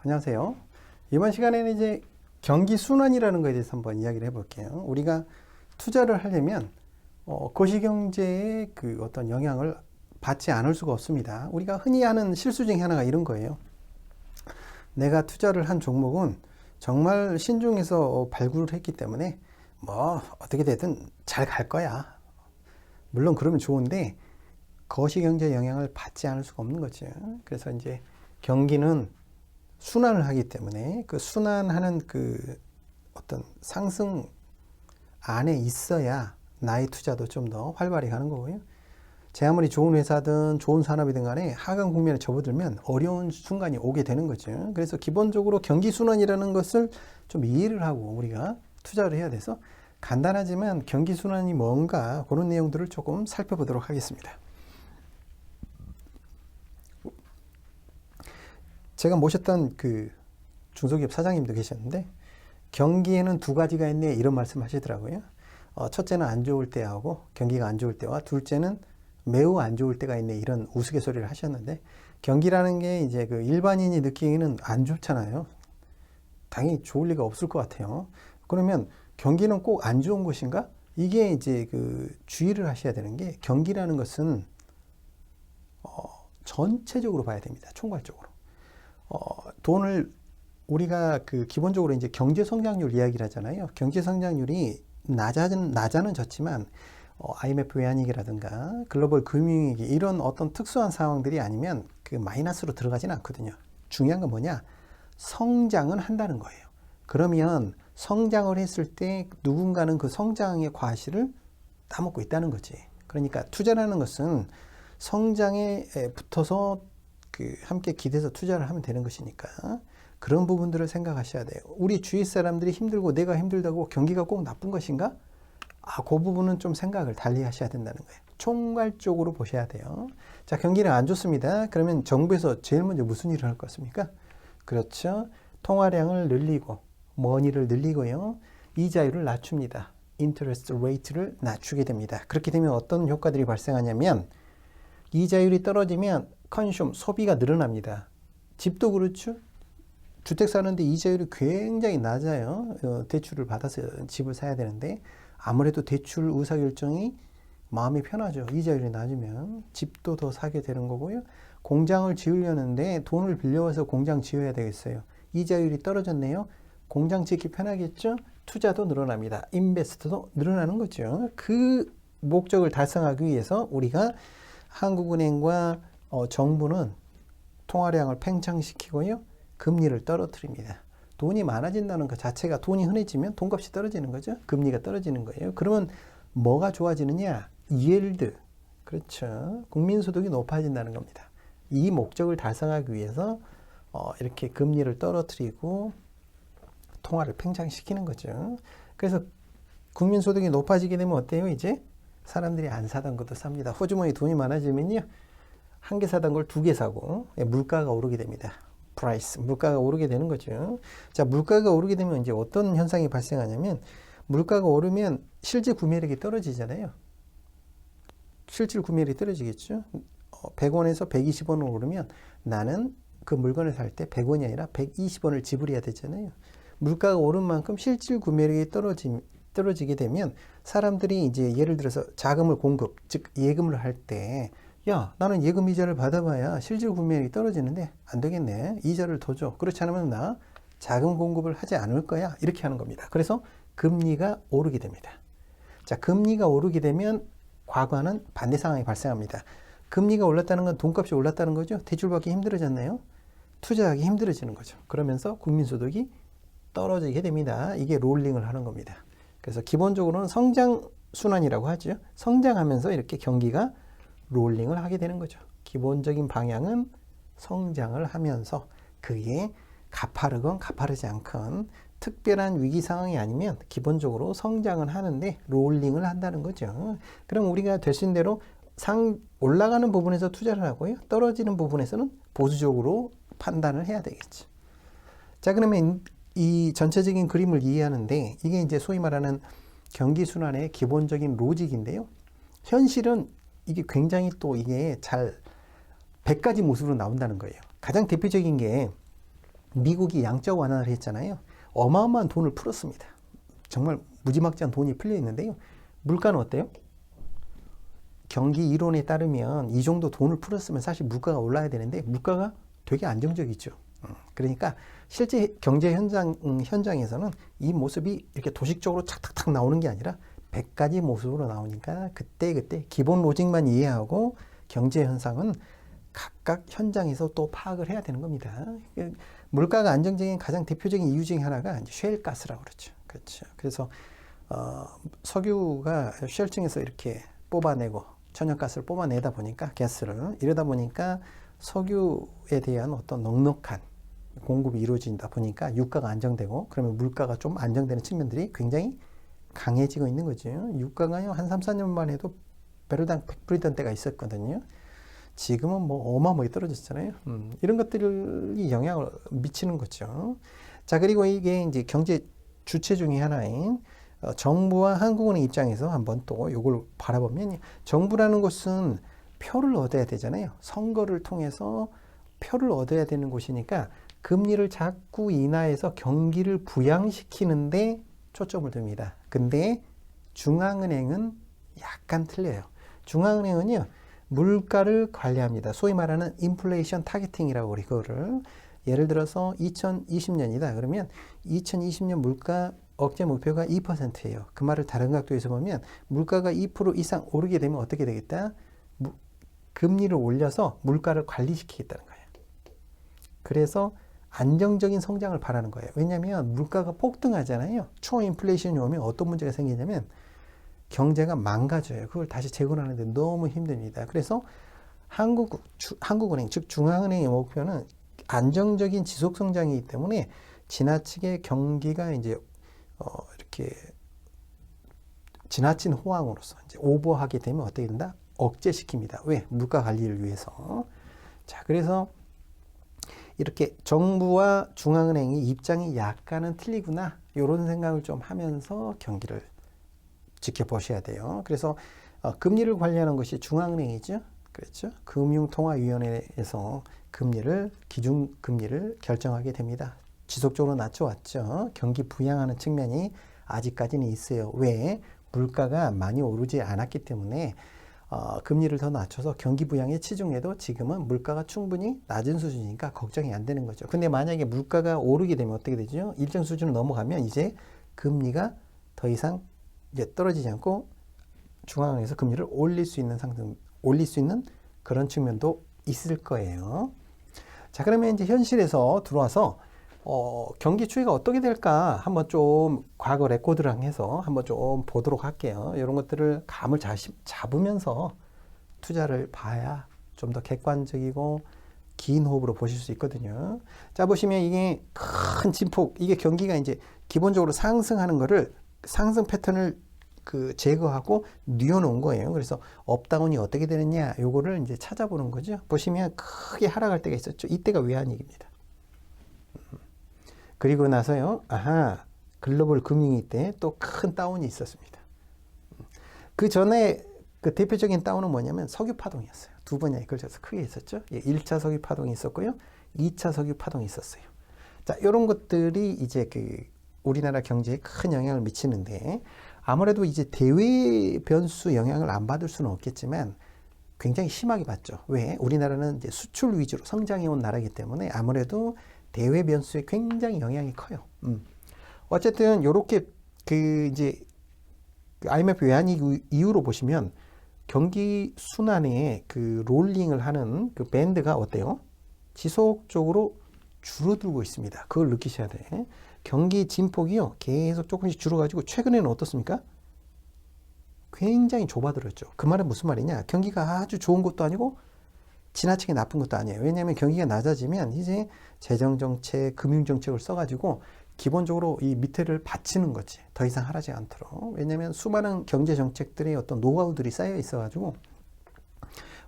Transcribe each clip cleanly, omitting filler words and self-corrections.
안녕하세요. 이번 시간에는 이제 경기 순환이라는 것에 대해서 한번 이야기를 해볼게요. 우리가 투자를 하려면 거시경제의 그 어떤 영향을 받지 않을 수가 없습니다. 우리가 흔히 하는 실수 중에 하나가 이런 거예요. 내가 투자를 한 종목은 정말 신중해서 발굴을 했기 때문에 뭐 어떻게 되든 잘 갈 거야. 물론 그러면 좋은데 거시경제 영향을 받지 않을 수가 없는 거죠. 그래서 이제 경기는 순환을 하기 때문에 그 순환하는 그 어떤 상승 안에 있어야 나의 투자도 좀 더 활발히 가는 거고요. 제 아무리 좋은 회사든 좋은 산업이든 간에 하강 국면에 접어들면 어려운 순간이 오게 되는 거죠. 그래서 기본적으로 경기 순환이라는 것을 좀 이해를 하고 우리가 투자를 해야 돼서 간단하지만 경기 순환이 뭔가 그런 내용들을 조금 살펴보도록 하겠습니다. 제가 모셨던 그 중소기업 사장님도 계셨는데 경기에는 두 가지가 있네 이런 말씀 하시더라고요. 첫째는 안 좋을 때하고 경기가 안 좋을 때와 둘째는 매우 안 좋을 때가 있네 이런 우스갯소리를 하셨는데 경기라는 게 이제 그 일반인이 느끼기는 안 좋잖아요. 당연히 좋을 리가 없을 것 같아요. 그러면 경기는 꼭 안 좋은 것인가? 이게 이제 그 주의를 하셔야 되는 게 경기라는 것은 전체적으로 봐야 됩니다. 총괄적으로. 돈을 우리가 그 기본적으로 이제 경제 성장률 이야기를 하잖아요. 경제 성장률이 낮아는 졌지만 IMF 외환위기라든가 글로벌 금융위기 이런 어떤 특수한 상황들이 아니면 그 마이너스로 들어가지는 않거든요. 중요한 건 뭐냐? 성장은 한다는 거예요. 그러면 성장을 했을 때 누군가는 그 성장의 과실을 따먹고 있다는 거지. 그러니까 투자라는 것은 성장에 붙어서 그 함께 기대서 투자를 하면 되는 것이니까 그런 부분들을 생각하셔야 돼요. 우리 주위 사람들이 힘들고 내가 힘들다고 경기가 꼭 나쁜 것인가? 그 부분은 좀 생각을 달리 하셔야 된다는 거예요. 총괄적으로 보셔야 돼요. 자, 경기는 안 좋습니다. 그러면 정부에서 제일 먼저 무슨 일을 할 것 같습니까? 그렇죠. 통화량을 늘리고 머니를 늘리고요. 이자율을 낮춥니다. 인터레스트 레이트를 낮추게 됩니다. 그렇게 되면 어떤 효과들이 발생하냐면 이자율이 떨어지면 컨슘, 소비가 늘어납니다. 집도 그렇죠. 주택 사는데 이자율이 굉장히 낮아요. 대출을 받아서 집을 사야 되는데 아무래도 대출 의사결정이 마음이 편하죠. 이자율이 낮으면 집도 더 사게 되는 거고요. 공장을 지으려는데 돈을 빌려와서 공장 지어야 되겠어요. 이자율이 떨어졌네요. 공장 짓기 편하겠죠. 투자도 늘어납니다. 인베스트도 늘어나는 거죠. 그 목적을 달성하기 위해서 우리가 한국은행과 정부는 통화량을 팽창시키고요. 금리를 떨어뜨립니다. 돈이 많아진다는 것 자체가 돈이 흔해지면 돈값이 떨어지는 거죠. 금리가 떨어지는 거예요. 그러면 뭐가 좋아지느냐? yield. 그렇죠. 국민소득이 높아진다는 겁니다. 이 목적을 달성하기 위해서 이렇게 금리를 떨어뜨리고 통화를 팽창시키는 거죠. 그래서 국민소득이 높아지게 되면 어때요? 이제 사람들이 안 사던 것도 삽니다. 호주머니 돈이 많아지면요. 한 개 사던 걸 두 개 사고 물가가 오르게 됩니다. 프라이스, 물가가 오르게 되는 거죠. 자, 물가가 오르게 되면 이제 어떤 현상이 발생하냐면 물가가 오르면 실제 구매력이 떨어지잖아요. 실질 구매력이 떨어지겠죠. 100원에서 120원으로 오르면 나는 그 물건을 살 때 100원이 아니라 120원을 지불해야 되잖아요. 물가가 오른 만큼 실질 구매력이 떨어지게 되면 사람들이 이제 예를 들어서 자금을 공급, 즉 예금을 할 때 야, 나는 예금 이자를 받아봐야 실질 구매력이 떨어지는데 안 되겠네. 이자를 더 줘. 그렇지 않으면 나 자금 공급을 하지 않을 거야. 이렇게 하는 겁니다. 그래서 금리가 오르게 됩니다. 자, 금리가 오르게 되면 과거와는 반대 상황이 발생합니다. 금리가 올랐다는 건 돈값이 올랐다는 거죠. 대출받기 힘들어졌나요? 투자하기 힘들어지는 거죠. 그러면서 국민소득이 떨어지게 됩니다. 이게 롤링을 하는 겁니다. 그래서 기본적으로는 성장 순환이라고 하죠. 성장하면서 이렇게 경기가 롤링을 하게 되는 거죠. 기본적인 방향은 성장을 하면서 그게 가파르건 가파르지 않건 특별한 위기 상황이 아니면 기본적으로 성장을 하는데 롤링을 한다는 거죠. 그럼 우리가 되신 대로 올라가는 부분에서 투자를 하고요. 떨어지는 부분에서는 보수적으로 판단을 해야 되겠죠. 자, 그러면 이 전체적인 그림을 이해하는데 이게 이제 소위 말하는 경기순환의 기본적인 로직인데요. 현실은 이게 굉장히 또 이게 잘 100가지 모습으로 나온다는 거예요. 가장 대표적인 게 미국이 양적 완화를 했잖아요. 어마어마한 돈을 풀었습니다. 정말 무지막지한 돈이 풀려 있는데요. 물가는 어때요? 경기 이론에 따르면 이 정도 돈을 풀었으면 사실 물가가 올라야 되는데 물가가 되게 안정적이죠. 그러니까 실제 경제 현장에서는 이 모습이 이렇게 도식적으로 착탁탁 나오는 게 아니라 100가지 모습으로 나오니까 그때그때 기본 로직만 이해하고 경제 현상은 각각 현장에서 또 파악을 해야 되는 겁니다. 물가가 안정적인 가장 대표적인 이유 중에 하나가 이제 셰일가스라고 그러죠. 그렇죠. 그래서 석유가 셰일층에서 이렇게 뽑아내고 천연가스를 뽑아내다 보니까 가스를 이러다 보니까 석유에 대한 어떤 넉넉한 공급이 이루어진다 보니까 유가가 안정되고 그러면 물가가 좀 안정되는 측면들이 굉장히 강해지고 있는 거죠. 유가가요 한 3, 4년만 해도 배럴당 100불이던 때가 있었거든요. 지금은 뭐 어마어마하게 떨어졌잖아요. 이런 것들이 영향을 미치는 거죠. 자, 그리고 이게 이제 경제 주체 중에 하나인 정부와 한국은행 입장에서 한번 또 이걸 바라보면 정부라는 곳은 표를 얻어야 되잖아요. 선거를 통해서 표를 얻어야 되는 곳이니까 금리를 자꾸 인하해서 경기를 부양시키는데 초점을 둡니다. 근데 중앙은행은 약간 틀려요. 중앙은행은요, 물가를 관리합니다. 소위 말하는 인플레이션 타겟팅이라고 우리 그거를 예를 들어서 2020년이다. 그러면 2020년 물가 억제 목표가 2%예요. 그 말을 다른 각도에서 보면 물가가 2% 이상 오르게 되면 어떻게 되겠다? 금리를 올려서 물가를 관리시키겠다는 거예요. 그래서 안정적인 성장을 바라는 거예요. 왜냐하면 물가가 폭등하잖아요. 초인플레이션이 오면 어떤 문제가 생기냐면 경제가 망가져요. 그걸 다시 재건하는데 너무 힘듭니다. 그래서 한국은행, 즉 중앙은행의 목표는 안정적인 지속 성장이기 때문에 지나치게 경기가 이제 이렇게 지나친 호황으로서 이제 오버하게 되면 어떻게 된다? 억제시킵니다. 왜? 물가 관리를 위해서. 자, 그래서 이렇게 정부와 중앙은행이 입장이 약간은 틀리구나. 이런 생각을 좀 하면서 경기를 지켜보셔야 돼요. 그래서 금리를 관리하는 것이 중앙은행이죠. 그렇죠? 금융통화위원회에서 기준금리를 결정하게 됩니다. 지속적으로 낮춰왔죠. 경기 부양하는 측면이 아직까지는 있어요. 왜? 물가가 많이 오르지 않았기 때문에 금리를 더 낮춰서 경기 부양에 치중해도 지금은 물가가 충분히 낮은 수준이니까 걱정이 안 되는 거죠. 근데 만약에 물가가 오르게 되면 어떻게 되죠? 일정 수준을 넘어가면 이제 금리가 더 이상 이제 떨어지지 않고 중앙은행에서 금리를 올릴 수 있는 그런 측면도 있을 거예요. 자, 그러면 이제 현실에서 들어와서 경기 추이가 어떻게 될까 한번 좀 과거 레코드랑 해서 한번 좀 보도록 할게요. 이런 것들을 감을 잡으면서 투자를 봐야 좀 더 객관적이고 긴 호흡으로 보실 수 있거든요. 자, 보시면 이게 큰 진폭, 이게 경기가 이제 기본적으로 상승하는 거를 상승 패턴을 제거하고 뉘어놓은 거예요. 그래서 업다운이 어떻게 되느냐 요거를 이제 찾아보는 거죠. 보시면 크게 하락할 때가 있었죠. 이때가 외환위기입니다. 그리고 나서요, 글로벌 금융위기 때 또 큰 다운이 있었습니다. 그 전에 그 대표적인 다운은 뭐냐면 석유 파동이었어요. 두 번에 걸쳐서 크게 있었죠. 1차 석유 파동이 있었고요. 2차 석유 파동이 있었어요. 자, 이런 것들이 이제 우리나라 경제에 큰 영향을 미치는데 아무래도 이제 대외 변수 영향을 안 받을 수는 없겠지만 굉장히 심하게 받죠. 왜? 우리나라는 이제 수출 위주로 성장해온 나라이기 때문에 아무래도 대외 변수에 굉장히 영향이 커요. 어쨌든 요렇게 이제 IMF 외환위기 이후로 보시면 경기 순환에 롤링을 하는 그 밴드가 어때요? 지속적으로 줄어들고 있습니다. 그걸 느끼셔야 돼. 경기 진폭이요 계속 조금씩 줄어가지고 최근에는 어떻습니까? 굉장히 좁아들었죠. 그 말은 무슨 말이냐? 경기가 아주 좋은 것도 아니고 지나치게 나쁜 것도 아니에요. 왜냐하면 경기가 낮아지면 이제 재정정책, 금융정책을 써가지고 기본적으로 이 밑에를 받치는 거지. 더 이상 하라지 않도록. 왜냐하면 수많은 경제정책들의 어떤 노하우들이 쌓여 있어가지고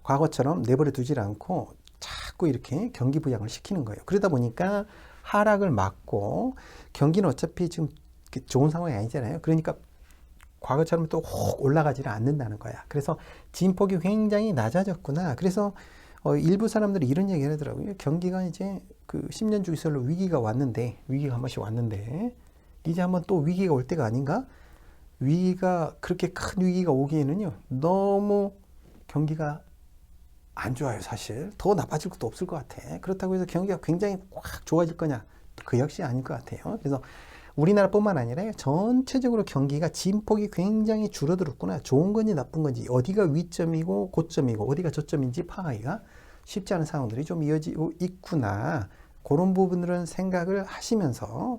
과거처럼 내버려 두질 않고 자꾸 이렇게 경기 부양을 시키는 거예요. 그러다 보니까 하락을 막고 경기는 어차피 지금 좋은 상황이 아니잖아요. 그러니까 과거처럼 또 혹 올라가지를 않는다는 거야. 그래서 진폭이 굉장히 낮아졌구나. 그래서 일부 사람들이 이런 얘기를 하더라고요. 경기가 이제 그 10년 주기설로 위기가 한 번씩 왔는데 이제 한번 또 위기가 올 때가 아닌가? 위기가 그렇게 큰 위기가 오기에는요 너무 경기가 안 좋아요. 사실 더 나빠질 것도 없을 것 같아. 그렇다고 해서 경기가 굉장히 확 좋아질 거냐? 그 역시 아닐 것 같아요. 그래서 우리나라뿐만 아니라 전체적으로 경기가 진폭이 굉장히 줄어들었구나. 좋은 건지 나쁜 건지, 어디가 위점이고 고점이고 어디가 저점인지 파악하기가 쉽지 않은 상황들이 좀 이어지고 있구나. 그런 부분들은 생각을 하시면서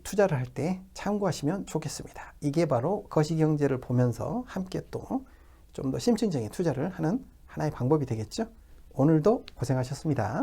투자를 할 때 참고하시면 좋겠습니다. 이게 바로 거시경제를 보면서 함께 또 좀 더 심층적인 투자를 하는 하나의 방법이 되겠죠. 오늘도 고생하셨습니다.